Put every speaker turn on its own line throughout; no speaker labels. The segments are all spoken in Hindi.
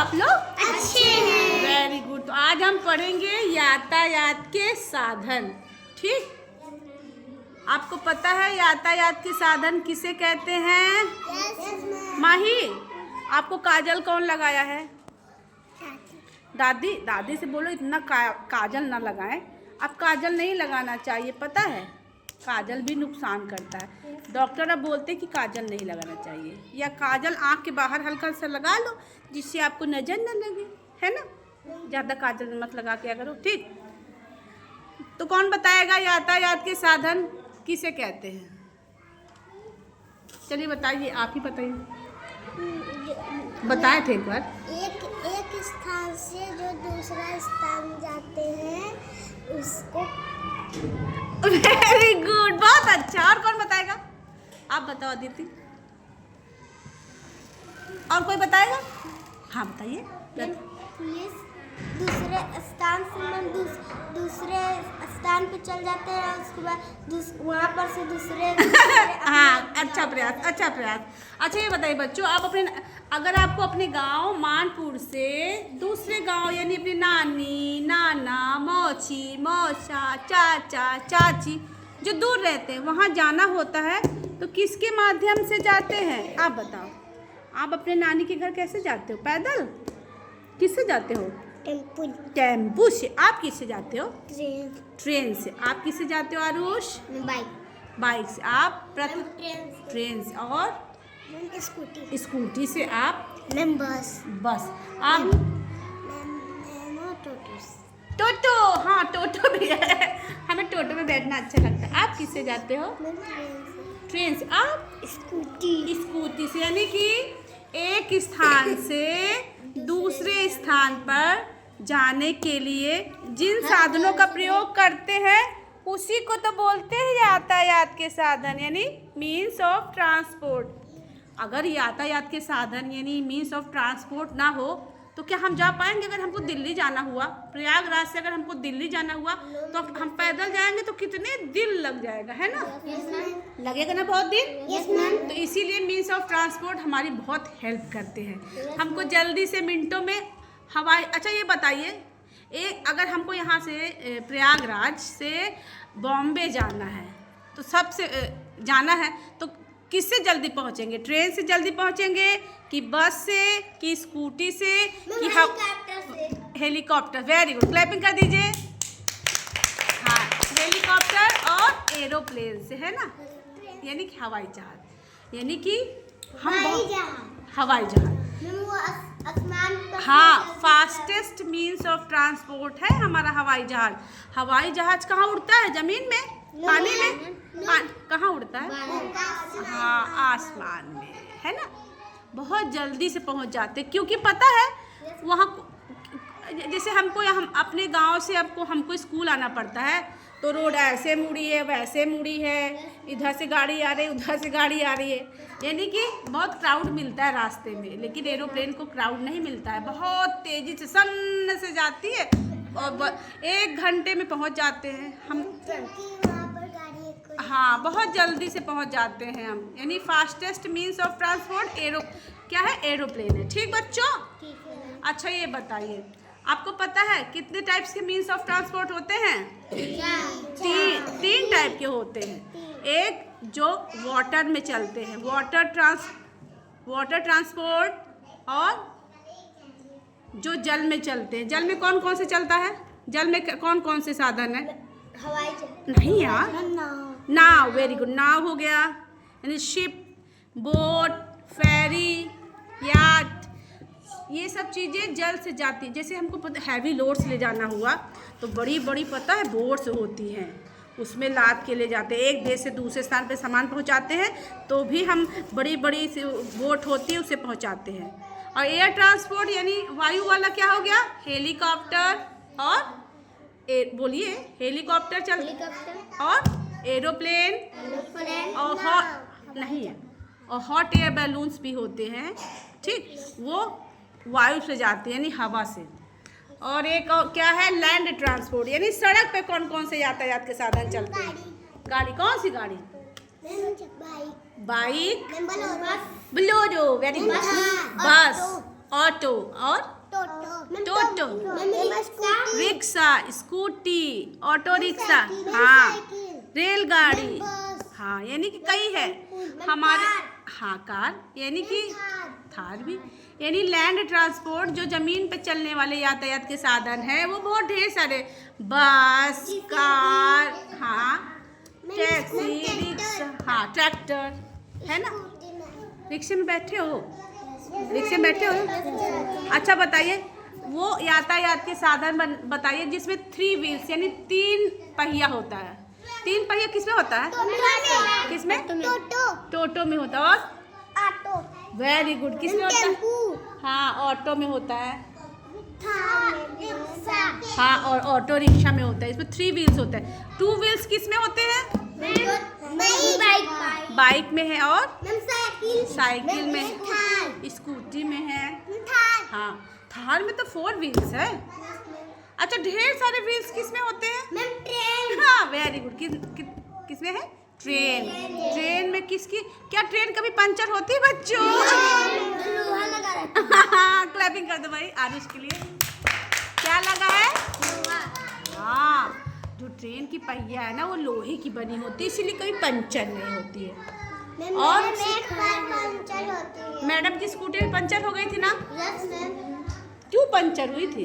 आप लोग
अच्छे हैं।
Very good. तो आज हम पढ़ेंगे यातायात के साधन। ठीक, आपको पता है यातायात के साधन किसे कहते हैं? माही, आपको काजल कौन लगाया है? दादी। दादी से बोलो इतना काजल ना लगाएं। अब काजल नहीं लगाना चाहिए, पता है काजल भी नुकसान करता है। डॉक्टर अब बोलते हैं कि काजल नहीं लगाना चाहिए, या काजल आँख के बाहर हल्का सा लगा लो जिससे आपको नज़र न लगे, है ना। ज़्यादा काजल मत लगा के करो, ठीक। तो कौन बताएगा यातायात के साधन किसे कहते हैं? चलिए बताइए, आप ही बताइए। बताए थे एक बार।
एक स्थान से जो दूसरा स्थान जाते हैं उसको।
वेरी गुड, बहुत अच्छा। और कौन बताएगा? आप बताओ अदिति। और कोई बताएगा? हाँ बताइए।
पुलिस दूसरे स्थान से दूसरे स्थान पे चल जाते हैं, उसके बाद वहाँ पर से दूसरे
हाँ, अच्छा प्रयास, अच्छा प्रयास। अच्छा ये बताइए बच्चों, आप अगर आपको अपने गांव मानपुर से दूसरे गांव यानी अपनी नानी, नाना, मौसी, मौसा, चाचा, चाची जो दूर रहते हैं वहाँ जाना होता है तो किसके माध्यम से जाते हैं? आप बताओ। आप अपने नानी के घर कैसे जाते हो? पैदल? किससे जाते हो? टेम्पू से। आप किससे जाते हो? ट्रेन से। आप किससे जाते हो आरुष? बाइक से। आप ट्रेन से। और स्कूटी से। आप? बस। आप? टोटो। हाँ टोटो भी है, हमें टोटो में बैठना अच्छा लगता है। आप किससे जाते हो? ट्रेन से। आप? स्कूटी से। यानी कि एक स्थान से दूसरे स्थान पर जाने के लिए जिन साधनों का प्रयोग करते हैं उसी को तो बोलते हैं यातायात के साधन, यानी मीन्स ऑफ ट्रांसपोर्ट। अगर यातायात के साधन यानी मीन्स ऑफ ट्रांसपोर्ट ना हो तो क्या हम जा पाएंगे? अगर हमको दिल्ली जाना हुआ, प्रयागराज से अगर हमको दिल्ली जाना हुआ तो हम पैदल जाएंगे तो कितने दिन लग जाएगा, है ना? लगेगा ना बहुत दिन। तो इसीलिए मीन्स ऑफ ट्रांसपोर्ट हमारी बहुत हेल्प करते हैं, हमको जल्दी से मिनटों में हवाई। अच्छा ये बताइए, अगर हमको यहाँ से प्रयागराज से बॉम्बे जाना है तो सबसे जाना है तो किससे जल्दी पहुँचेंगे? ट्रेन से जल्दी पहुँचेंगे कि बस से कि स्कूटी से कि हेलीकॉप्टर? वेरी गुड, क्लैपिंग कर दीजिए। हाँ, हेलीकॉप्टर और एरोप्लेन से, है ना, यानी कि हवाई जहाज, यानी कि हवाई जहाज। हाँ, फास्टेस्ट मीन्स ऑफ ट्रांसपोर्ट है हमारा हवाई जहाज। हवाई जहाज कहाँ उड़ता है? जमीन में? पानी में? कहाँ उड़ता है? हाँ, आसमान में, है ना। बहुत जल्दी से पहुंच जाते क्योंकि पता है वहाँ जैसे हम अपने गांव से हमको स्कूल आना पड़ता है तो रोड ऐसे मुड़ी है वैसे मुड़ी है, इधर से गाड़ी आ रही है उधर से गाड़ी आ रही है, यानी कि बहुत क्राउड मिलता है रास्ते में। लेकिन एरोप्लेन को क्राउड नहीं मिलता है, बहुत तेज़ी से सन से जाती है और 1 घंटे में पहुंच जाते हैं हम। हाँ, बहुत जल्दी से पहुंच जाते हैं हम, यानी फास्टेस्ट मीन्स ऑफ ट्रांसपोर्ट क्या है? एरोप्लेन है। ठीक बच्चों? अच्छा ये बताइए, आपको पता है कितने टाइप्स के मीन्स ऑफ ट्रांसपोर्ट होते हैं? 3 टाइप के होते हैं। एक जो वाटर में चलते हैं, वाटर ट्रांसपोर्ट, और जो जल में चलते हैं। जल में कौन कौन से चलता है? जल में कौन कौन से साधन है?
हवाई जहाज।
नहीं यार, नाव। वेरी गुड, नाव हो गया, यानी शिप, बोट, फेरी, याट, ये सब चीज़ें जल से जाती। जैसे हमको पता हैवी लोड्स ले जाना हुआ तो बड़ी बड़ी पता है बोट्स होती हैं, उसमें लाद के ले जाते हैं, एक देश से दूसरे स्थान पे सामान पहुंचाते हैं तो भी हम बड़ी बड़ी बोट होती है उसे पहुंचाते हैं। और एयर ट्रांसपोर्ट यानी वायु वाला क्या हो गया? हेलीकॉप्टर और बोलिए हेलीकॉप्टर और एरोप्लेन और हॉट एयर बैलून्स भी होते हैं, ठीक, वो वायु से जाते हैं यानी हवा से। और एक क्या है? लैंड ट्रांसपोर्ट, यानी सड़क पे कौन कौन से यातायात के साधन चलते हैं? गाड़ी। कौन सी गाड़ी? Bike, Bolero, very good, bus, auto और टोटो,
Scooty,
rickshaw, Scooty, auto rickshaw, हाँ, रेलगाड़ी, हाँ, यानी कि कई है हमारे। हाँ, कार यानी कि थार भी, यानी लैंड ट्रांसपोर्ट जो जमीन पे चलने वाले यातायात के साधन है वो बहुत ढेर सारे, बस, कार, हाँ, टैक्सी, रिक्शा, हाँ, ट्रैक्टर, है ना। रिक्शे में बैठे हो, रिक्शे में बैठे हो। अच्छा बताइए वो यातायात के साधन बताइए जिसमें 3 व्हील्स यानी 3 पहिया होता है। 3 पहिया किसमें होता है? किसमें? टोटो में होता है। और
ऑटो,
वेरी गुड, किसमें होता है? हाँ, ऑटो में होता है। हाँ, और ऑटो रिक्शा में होता है। इसमें 3 व्हील्स होता है। 2 व्हील्स किसमें होते हैं? बाइक में है, और साइकिल में है, स्कूटी में है। हाँ, थार में तो 4 व्हील्स है। अच्छा, ढेर सारे व्हील्स किसमें होते हैं? हाँ, वेरी गुड, किसमें है? ट्रेन। ट्रेन में किसकी, क्या ट्रेन कभी पंचर होती है बच्चों? क्लैपिंग कर दो भाई आरुष के लिए। क्या लगा है? हाँ, जो ट्रेन की पहिया है ना वो लोहे की बनी होती है, इसीलिए कभी पंचर नहीं होती है। और मैडम की स्कूटी में पंचर हो गई थी ना? क्यों पंचर हुई थी?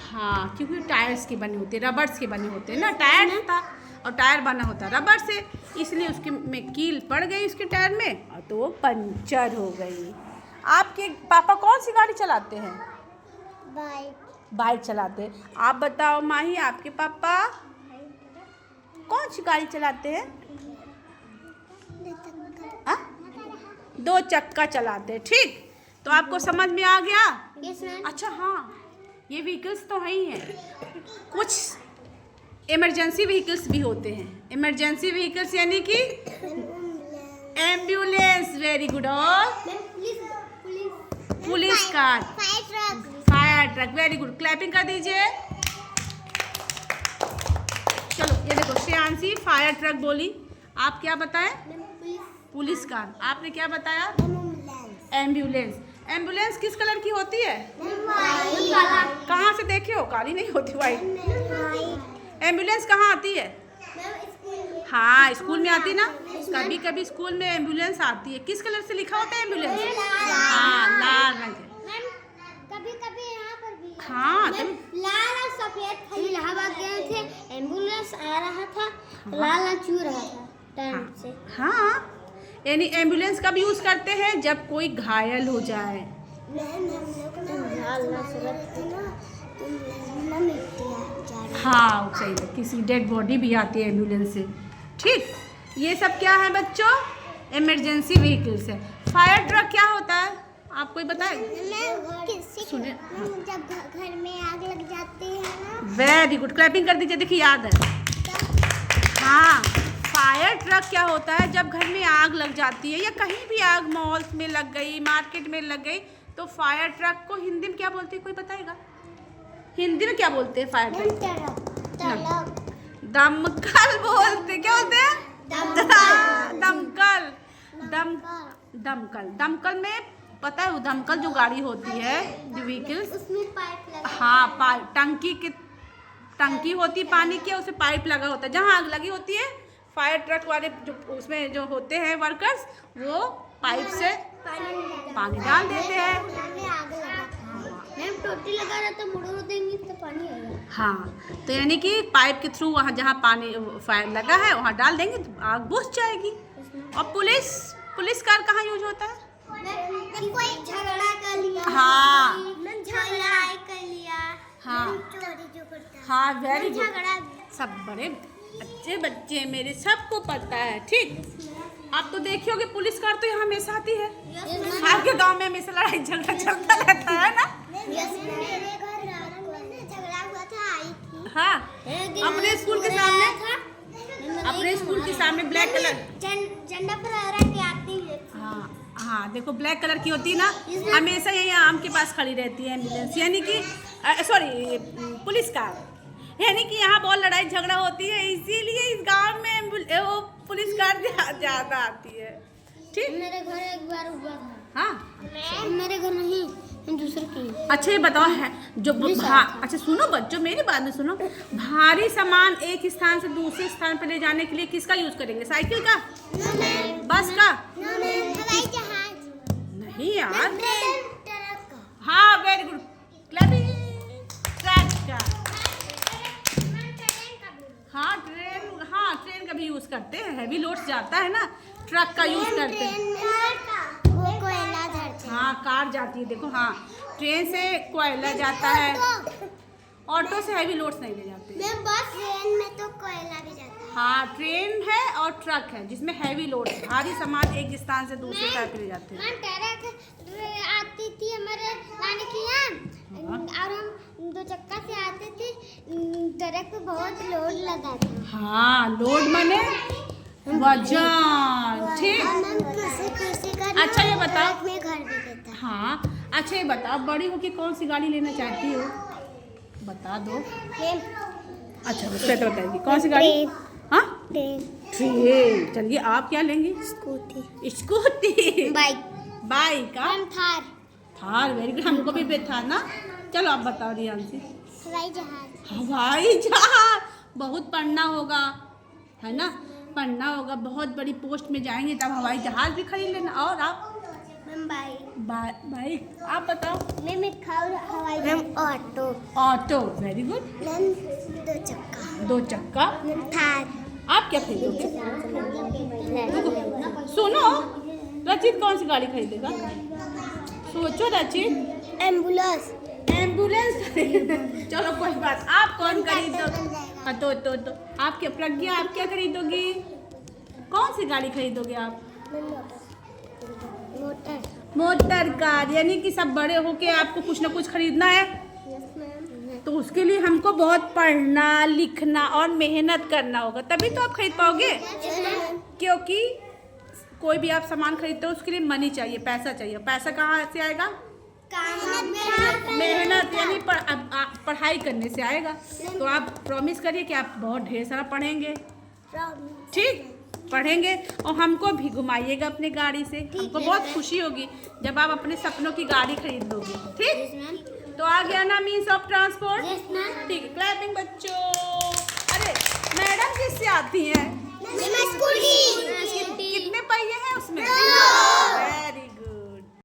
हाँ, क्योंकि टायर्स की बनी होती है, रबर्स की बनी होती है ना। टायर था और टायर बना होता है रबर से, इसलिए उसके में कील पड़ गई उसके टायर में और तो वो पंचर हो गई। आपके पापा कौन सी गाड़ी चलाते हैं? बाइक चलाते हैं। आप बताओ माही, आपके पापा कौन सी गाड़ी चलाते हैं? 2 चक्का चलाते हैं। ठीक, तो आपको समझ में आ गया? अच्छा, हाँ, ये व्हीकल्स तो है ही हैं। कुछ इमरजेंसी व्हीकल्स भी होते हैं। इमरजेंसी व्हीकल्स यानी कि एम्बुलेंस, वेरी गुड, और police car, fire truck, very good, clapping कर दीजिए। चलो ये देखो, श्रेयांशी फायर ट्रक बोली, आप क्या बताएं? Police car. आपने क्या बताया? एम्बुलेंस। एम्बुलेंस किस कलर की होती है? कहाँ से देखे हो? काली नहीं होती, व्हाइट। एम्बुलेंस कहाँ आती है? हाँ, स्कूल में आती ना। कभी कभी स्कूल में एम्बुलेंस आती है। किस कलर से लिखा होता है एम्बुलेंस? हाँ, लाल रंग है।
कभी यहाँ पर भी
हाँ,
लाल और सफेद। इलाहाबाद गए थे, एम्बुलेंस आ रहा था, लाल चू रहा था टाइम से।
हाँ, यानी एम्बुलेंस कब यूज करते हैं? जब कोई घायल हो जाए। हाँ, सही है, किसी डेड बॉडी भी आती है एम्बुलेंस से। ठीक, ये सब क्या है बच्चों? इमरजेंसी व्हीकल्स है। फायर ट्रक क्या होता है? आप कोई बताए? सुने,
जब घर में आग लग जाती है ना।
वेरी गुड, क्लैपिंग कर दीजिए, देखिए याद है। हाँ, फायर ट्रक क्या होता है? जब घर में आग लग जाती है या कहीं भी आग, मॉल्स में लग गई, मार्केट में लग गई, तो फायर ट्रक को हिंदी में क्या बोलते हैं? कोई बताएगा? हिंदी में क्या बोलते हैं फायर ट्रक? दमकल बोलते हैं। क्या बोलते हैं? दमकल। दमकल में पता है, वो दमकल जो गाड़ी होती है, जो व्हीकल्स,
उसमें पाइप लगा।
हाँ, पाइप, टंकी होती है पानी की, उसमें पाइप लगा होता है। जहाँ आग लगी होती है, फायर ट्रक वाले जो उसमें जो होते हैं वर्कर्स, वो पाइप से पानी डाल देते हैं।
टोटी लगा रहा था, मुड़ो देंगे तो पानी आएगा।
हाँ, तो यानी कि पाइप के थ्रू वहाँ जहाँ पानी फायर लगा है वहाँ डाल देंगे तो आग बुझ जाएगी। और पुलिस कार कहाँ यूज होता है?
कोई झगड़ा कर लिया।
हाँ,
लड़ाई कर लिया।
हाँ,
चोरी जो करता है।
हाँ, वेरी गुड,
झगड़ा।
सब बड़े अच्छे बच्चे मेरे, सबको पता है। ठीक, आप तो देखी होगी पुलिस कार तो यहाँ हमेशा आती है। आपके गांव में हमेशा लड़ाई झगड़ा चलता रहता है ना?
मेरे घर रात को झगड़ा हुआ था, आई थी।
हाँ, अपने स्कूल के सामने ब्लैक कलर
झंडा फहरा के आती है।
हाँ, देखो ब्लैक कलर की होती है ना, हमेशा यही आम के पास खड़ी रहती है एम्बुलेंस, यानी कि सॉरी पुलिस कार, यानी कि यहाँ बहुत लड़ाई झगड़ा होती है, इसीलिए इस गांव में वो पुलिस कार ज़्यादा आती है। ठीक,
मेरे घर एक बार हुआ था।
हाँ,
मेरे घर नहीं, दूसरे की।
अच्छा ये बताओ है जो अच्छा सुनो बच्चों मेरी बात में सुनो, भारी सामान एक स्थान से दूसरे स्थान पर ले जाने के लिए किसका यूज करेंगे? साइकिल का, बस का?
हवाई जहाज
नहीं यार।
ट्रक का।
हाँ वेरी गुड, क्लैपिंग। ट्रक का, हाँ ट्रेन का भी यूज करते हैं, हैवी लोड्स जाता है ना, ट्रक का यूज करते हैं।
वो कोयला धरते हैं।
हाँ कार जाती है, देखो हाँ ट्रेन से कोयला जाता है, ऑटो से हैवी लोड्स नहीं ले जाते।
मैं बस ट्रेन में तो कोयला भी जाता है।
हाँ ट्रेन है और ट्रक है जिसमें हैवी लोड भारी सामान एक स्थान से दूसरे स्थान पे ले जाते हैं।
ट्रक आती थी हमारे नानी के यहाँ और हम 2 चक्का से आते थे, ट्रक पे बहुत लोड लगा था।
हाँ लोड माने वजन, ठीक। अच्छा ये बताओ,
में घर भी देता।
हाँ अच्छा ये बताओ बड़ी होके कौन सी गाड़ी लेना चाहती हो? बता दो। अच्छा उससे तो बताएगी कौन सी गाड़ी? हाँ ट्रेन। चलिए आप क्या लेंगी? स्कूटी। बाइक का? थार वेरी गुड, हमको भी था ना। चलो आप बताओ रियांशी। हवाई जहाज। बहुत पढ़ना होगा है ना, पढ़ना होगा, बहुत बड़ी पोस्ट में जाएंगे तब हवाई जहाज भी खरीद लेना। और आप? बाइक। आप बताओ। Auto very good. 2 चक्का।
थार।
आप क्या खरीदोगे? सुनो रचित कौन सी गाड़ी खरीदेगा? सोचो रचित।
एम्बुलेंस।
चलो कोई बात, आप कौन खरीदोगे? हाँ तो आप क्या प्रज्ञा, आप क्या खरीदोगी? कौन सी गाड़ी खरीदोगे आप? Motor car. यानी कि सब बड़े होके आपको कुछ ना कुछ खरीदना है, तो उसके लिए हमको बहुत पढ़ना लिखना और मेहनत करना होगा, तभी तो आप खरीद पाओगे। क्योंकि कोई भी आप सामान खरीदते हो उसके लिए मनी चाहिए, पैसा चाहिए। पैसा कहाँ से आएगा? मेहनत यानी पढ़ाई करने से आएगा। तो आप प्रॉमिस करिए कि आप बहुत ढेर सारा पढ़ेंगे, ठीक? पढ़ेंगे और हमको भी घुमाइएगा अपनी गाड़ी से। हमको बहुत खुशी होगी जब आप अपने सपनों की गाड़ी खरीद लोगे, ठीक? तो आ गया ना मीन्स ऑफ ट्रांसपोर्ट, ठीक है। क्लैपिंग बच्चों। अरे मैडम किससे आती हैं?
स्कूटी।
कितने पहिए हैं उसमें?